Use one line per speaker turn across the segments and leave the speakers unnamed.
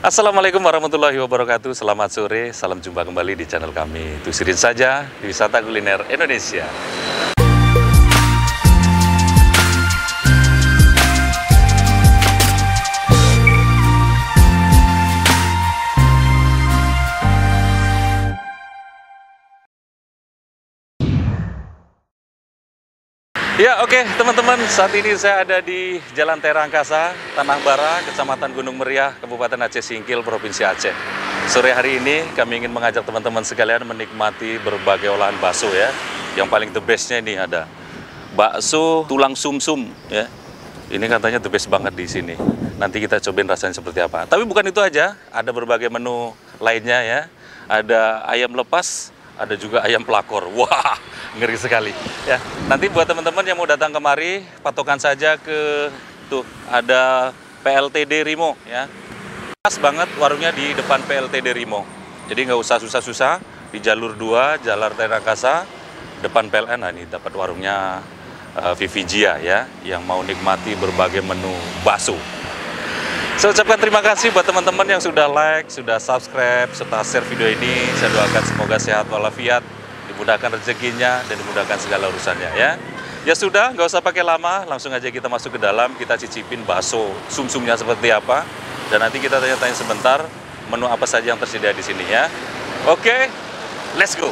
Assalamualaikum warahmatullahi wabarakatuh. Selamat sore, salam jumpa kembali di channel kami. Tusirin saja di Wisata Kuliner Indonesia. Ya, oke, teman-teman, saat ini saya ada di Jalan Tera Angkasa, Tanah Bara, Kecamatan Gunung Meriah, Kabupaten Aceh Singkil, Provinsi Aceh. Sore hari ini kami ingin mengajak teman-teman sekalian menikmati berbagai olahan bakso ya. Yang paling the bestnya ini ada bakso tulang sumsum ya. Ini katanya the best banget di sini. Nanti kita cobain rasanya seperti apa. Tapi bukan itu aja, ada berbagai menu lainnya ya. Ada ayam lepas, ada juga ayam pelakor. Wah, ngeri sekali ya. Nanti buat teman-teman yang mau datang kemari, patokan saja ke tuh ada PLTD Rimo ya. Pas banget warungnya di depan PLTD Rimo. Jadi nggak usah susah-susah, di jalur 2 Jalan Tera Angkasa depan PLN. Nah, ini dapat warungnya Vivi Jia ya, yang mau nikmati berbagai menu bakso. Saya ucapkan terima kasih buat teman-teman yang sudah like, sudah subscribe, serta share video ini. Saya doakan semoga sehat walafiat, dimudahkan rezekinya, dan dimudahkan segala urusannya ya. Ya sudah, nggak usah pakai lama, langsung aja kita masuk ke dalam, kita cicipin bakso sumsumnya seperti apa. Dan nanti kita tanya-tanya sebentar, menu apa saja yang tersedia di sini ya. Oke, let's go!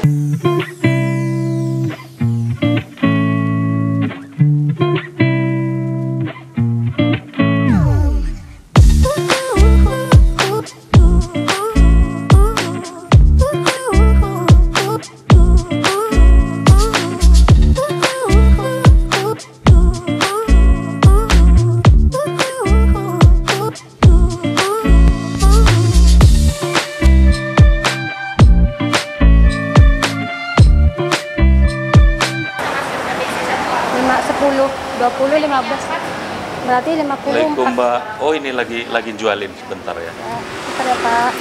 Berarti 50.
Assalamualaikum Mbak. Oh, ini lagi jualin sebentar ya.
Bentar ya Pak.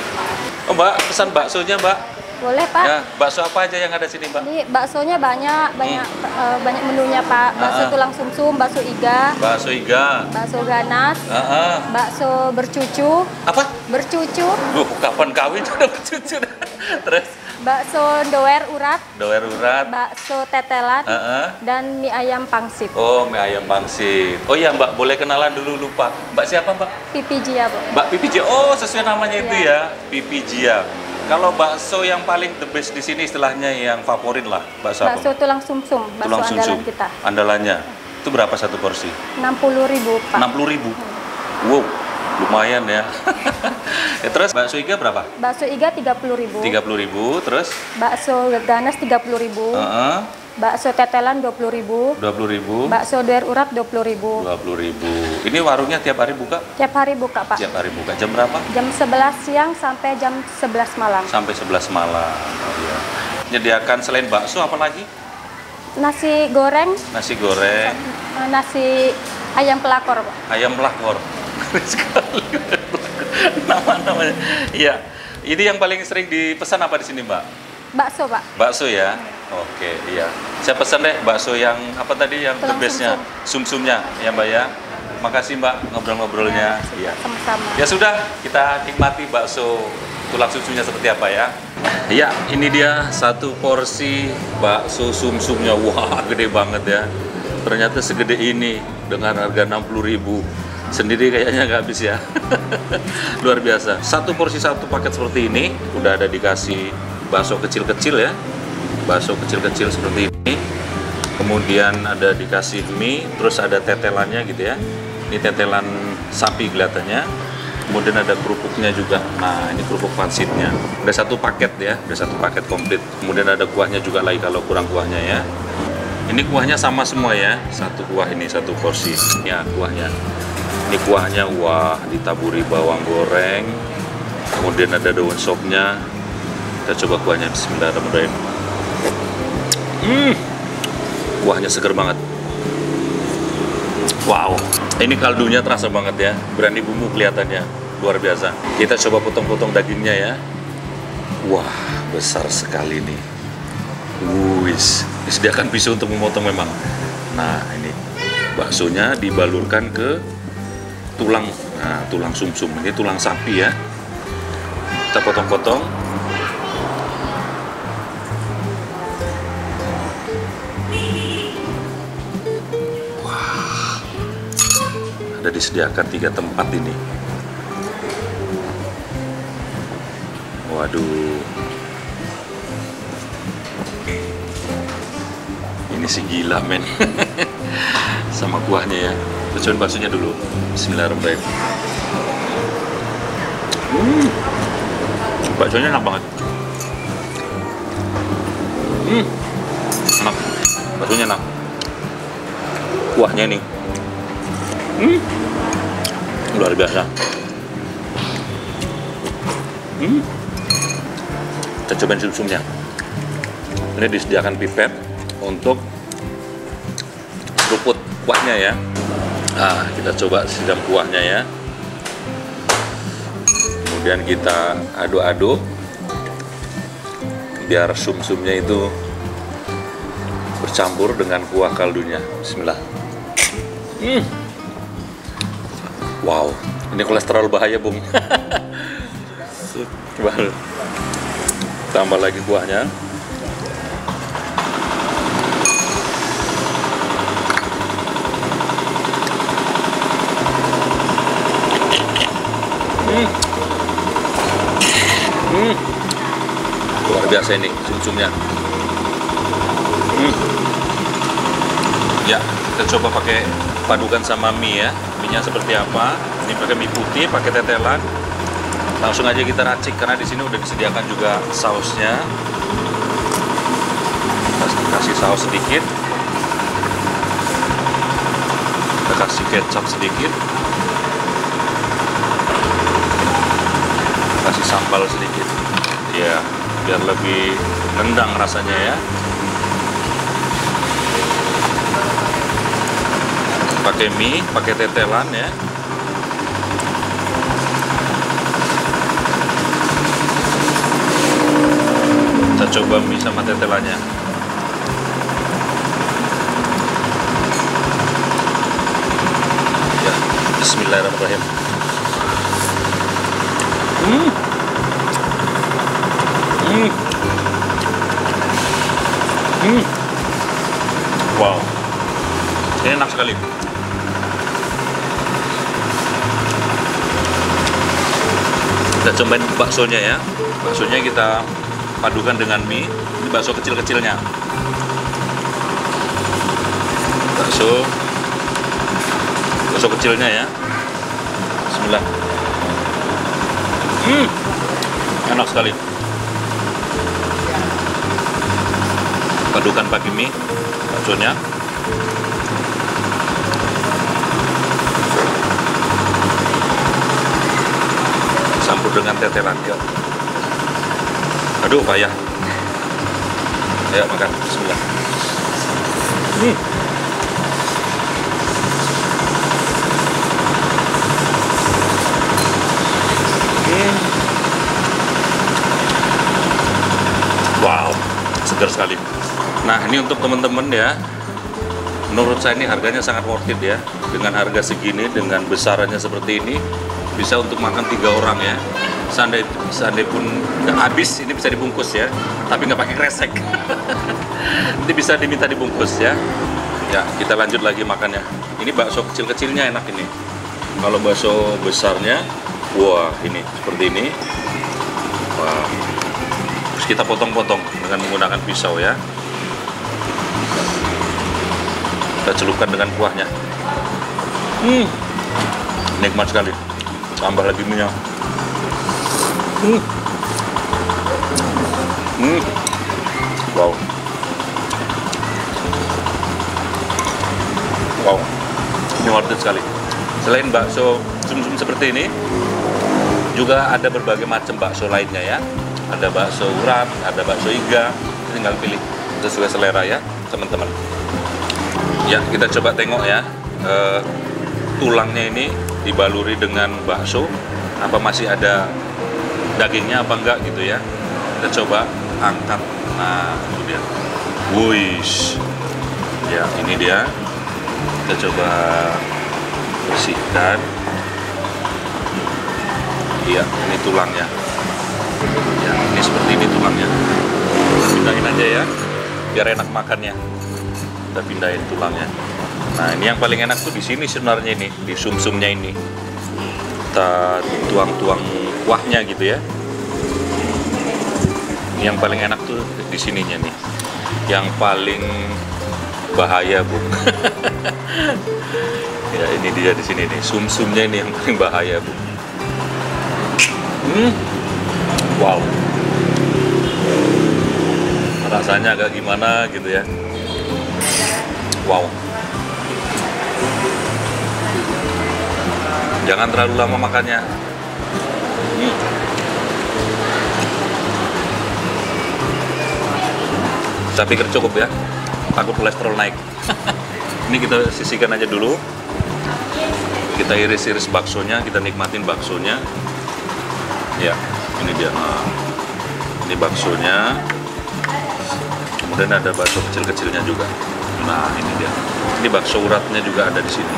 Oh Mbak, pesan baksonya Mbak.
Boleh Pak.
Ya, bakso apa aja yang ada sini Mbak?
Jadi baksonya banyak banyak menunya Pak. Bakso tulang sumsum, bakso iga.
Bakso iga.
Bakso ganas. Bakso bercucu.
Apa?
Bercucu.
Duh, kapan kawin udah bercucu. Terus?
Bakso doer urat.
Doer urat.
Bakso tetelan. Dan mie ayam pangsit.
Oh, mie ayam pangsit. Oh iya Mbak, boleh kenalan dulu lupa. Mbak siapa Mbak?
Pipi Jia Bu.
Mbak Pipi Jia. Oh, sesuai namanya itu ya. Pipi Jia. Kalau bakso yang paling the best di sini istilahnya yang favorit lah, bakso apa?
Bakso tulang sumsum, bakso
tulang sumsum.
andalan kita.
Andalannya. Itu berapa satu porsi?
60.000 Pak.
60.000. Wow, lumayan ya. Ya, terus bakso iga berapa?
Bakso iga 30.000.
30.000, terus?
Bakso ganas 30.000. Bakso tetelan 20.000.
20.000.
Bakso doer urat 20.000.
20.000. Ini warungnya tiap hari buka?
Tiap hari buka Pak.
Tiap hari buka. Jam berapa?
Jam 11 siang sampai jam 11 malam.
Sampai 11 malam. Oh, iya. Menyediakan selain bakso apa lagi?
Nasi goreng.
Nasi goreng.
Nasi ayam pelakor Pak.
Ayam pelakor. Sekali. Nama-namanya. Iya. Ini yang paling sering dipesan apa di sini Mbak?
Bakso Pak.
Bakso ya. Oke, iya. Saya pesan deh bakso yang apa tadi yang the bestnya, sumsumnya ya Mbak ya. Makasih Mbak ngobrol-ngobrolnya. Iya.
Sama-sama.
Ya sudah, kita nikmati bakso tulang sumsumnya seperti apa ya. Ya, ini dia satu porsi bakso sumsumnya. Wah, gede banget ya. Ternyata segede ini dengan harga 60.000. Sendiri kayaknya nggak habis ya. Luar biasa. Satu porsi satu paket seperti ini udah ada dikasih bakso kecil-kecil ya. Bakso kecil-kecil seperti ini. Kemudian ada dikasih mie, terus ada tetelannya gitu ya. Ini tetelan sapi kelihatannya. Kemudian ada kerupuknya juga. Nah, ini kerupuk pangsitnya. Udah satu paket ya, udah satu paket komplit. Kemudian ada kuahnya juga lagi kalau kurang kuahnya ya. Ini kuahnya sama semua ya. Satu kuah ini satu porsi. Ya, kuahnya. Ini kuahnya wah, ditaburi bawang goreng. Kemudian ada daun sopnya. Kita coba kuahnya, bismillahirrahmanirrahim. Kuahnya seger banget. Wow, ini kaldunya terasa banget ya. Berani bumbu kelihatannya, luar biasa. Kita coba potong-potong dagingnya ya. Wah, besar sekali nih. Wis, disediakan pisau untuk memotong memang. Nah, ini baksonya dibalurkan ke tulang. Nah, tulang sumsum. Ini tulang sapi ya. Kita potong-potong. Wah, ada disediakan 3 tempat ini. Waduh, ini sih gila men. Sama kuahnya ya. Cobain baksonya dulu. Bismillahirrahmanirrahim. Baksonya enak banget. Enak. Baksonya enak. Kuahnya nih. Luar biasa. Kita cobain sum-sumnya. Ini disediakan pipet untuk seruput kuahnya ya. Nah, kita coba siram kuahnya ya. Kemudian kita aduk-aduk biar sum-sumnya itu bercampur dengan kuah kaldunya. Bismillah. Wow, ini kolesterol bahaya, Bung. Tambah lagi kuahnya. Luar biasa ini sum-sumnya. Ya, kita coba pakai padukan sama mie ya. Mie-nya seperti apa? Ini pakai mie putih, pakai tetelan. Langsung aja kita racik karena di sini udah disediakan juga sausnya. Kita kasih saus sedikit. Kita kasih kecap sedikit. Kasih sambal sedikit. Ya, biar lebih nendang rasanya ya. Pakai mie, pakai tetelan ya. Kita coba mie sama tetelannya. Ya, bismillahirrahmanirrahim. Wow, ini enak sekali. Kita cobain baksonya ya. Baksonya kita padukan dengan mie. Ini bakso kecil-kecilnya. Bakso kecilnya ya. Bismillah. Enak sekali. Padukan pakai mie baksonya. Campur dengan tetelan ya. Aduh payah. Ayo makan. Bismillah. Wow, segar sekali. Nah, ini untuk teman-teman ya. Menurut saya ini harganya sangat worth it ya. Dengan harga segini, dengan besarannya seperti ini, bisa untuk makan 3 orang ya. Seandainya pun nggak habis, ini bisa dibungkus ya. Tapi nggak pakai kresek. Nanti bisa diminta dibungkus ya. Ya, kita lanjut lagi makannya. Ini bakso kecil-kecilnya enak ini. Kalau bakso besarnya, wah ini seperti ini. Wah. Terus kita potong-potong dengan menggunakan pisau ya. Kita celupkan dengan kuahnya. Nikmat sekali. Tambah lagi minyak. Wow. Wow. Ini worth it sekali. Selain bakso sum-sum seperti ini, juga ada berbagai macam bakso lainnya ya. Ada bakso urat, ada bakso iga. Tinggal pilih sesuai selera ya, teman-teman. Ya, kita coba tengok ya. Tulangnya ini dibaluri dengan bakso, apa masih ada dagingnya apa enggak gitu ya. Kita coba angkat. Nah, itu dia. Wuish. Ya, ini dia. Kita coba bersihkan. Iya, ini tulangnya. Ya, ini seperti ini tulangnya. Kita pindahin aja ya, biar enak makannya. Kita pindahin tulangnya. Nah, ini yang paling enak tuh di sini sebenarnya ini, di sumsumnya ini. Kita tuang-tuang kuahnya gitu ya. Ini yang paling enak tuh di sininya nih. Yang paling bahaya, Bu. Ya, ini dia di sini nih. Sumsumnya ini yang paling bahaya, Bu. Wow. Rasanya agak gimana gitu ya. Wow. Jangan terlalu lama makannya. Saya pikir cukup ya. Takut kolesterol naik. Ini kita sisihkan aja dulu. Kita iris-iris baksonya, kita nikmatin baksonya. Ya, ini dia. Nah, ini baksonya. Kemudian ada bakso kecil-kecilnya juga. Nah, ini dia. Ini bakso uratnya juga ada di sini.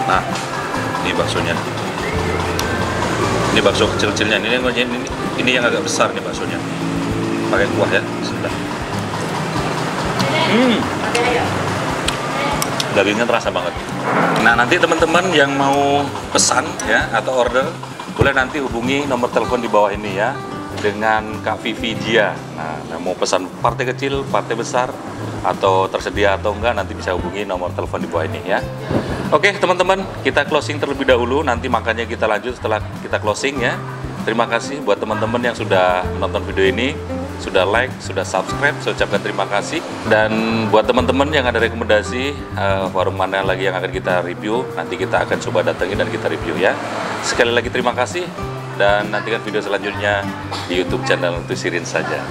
Nah, ini baksonya. Ini bakso kecil-kecilnya. Ini yang agak besar nih baksonya. Pakai kuah ya. Sebentar. Dagingnya terasa banget. Nah, nanti teman-teman yang mau pesan ya atau order, boleh nanti hubungi nomor telepon di bawah ini ya, dengan Kak Vivi Dia. Nah, mau pesan partai kecil, partai besar, atau tersedia atau enggak, nanti bisa hubungi nomor telepon di bawah ini ya. Oke teman-teman, kita closing terlebih dahulu, nanti makannya kita lanjut setelah kita closing ya. Terima kasih buat teman-teman yang sudah menonton video ini, sudah like, sudah subscribe, saya ucapkan terima kasih. Dan buat teman-teman yang ada rekomendasi warung mana lagi yang akan kita review, nanti kita akan coba datengin dan kita review ya. Sekali lagi terima kasih, dan nantikan video selanjutnya di YouTube channel Tusirin saja.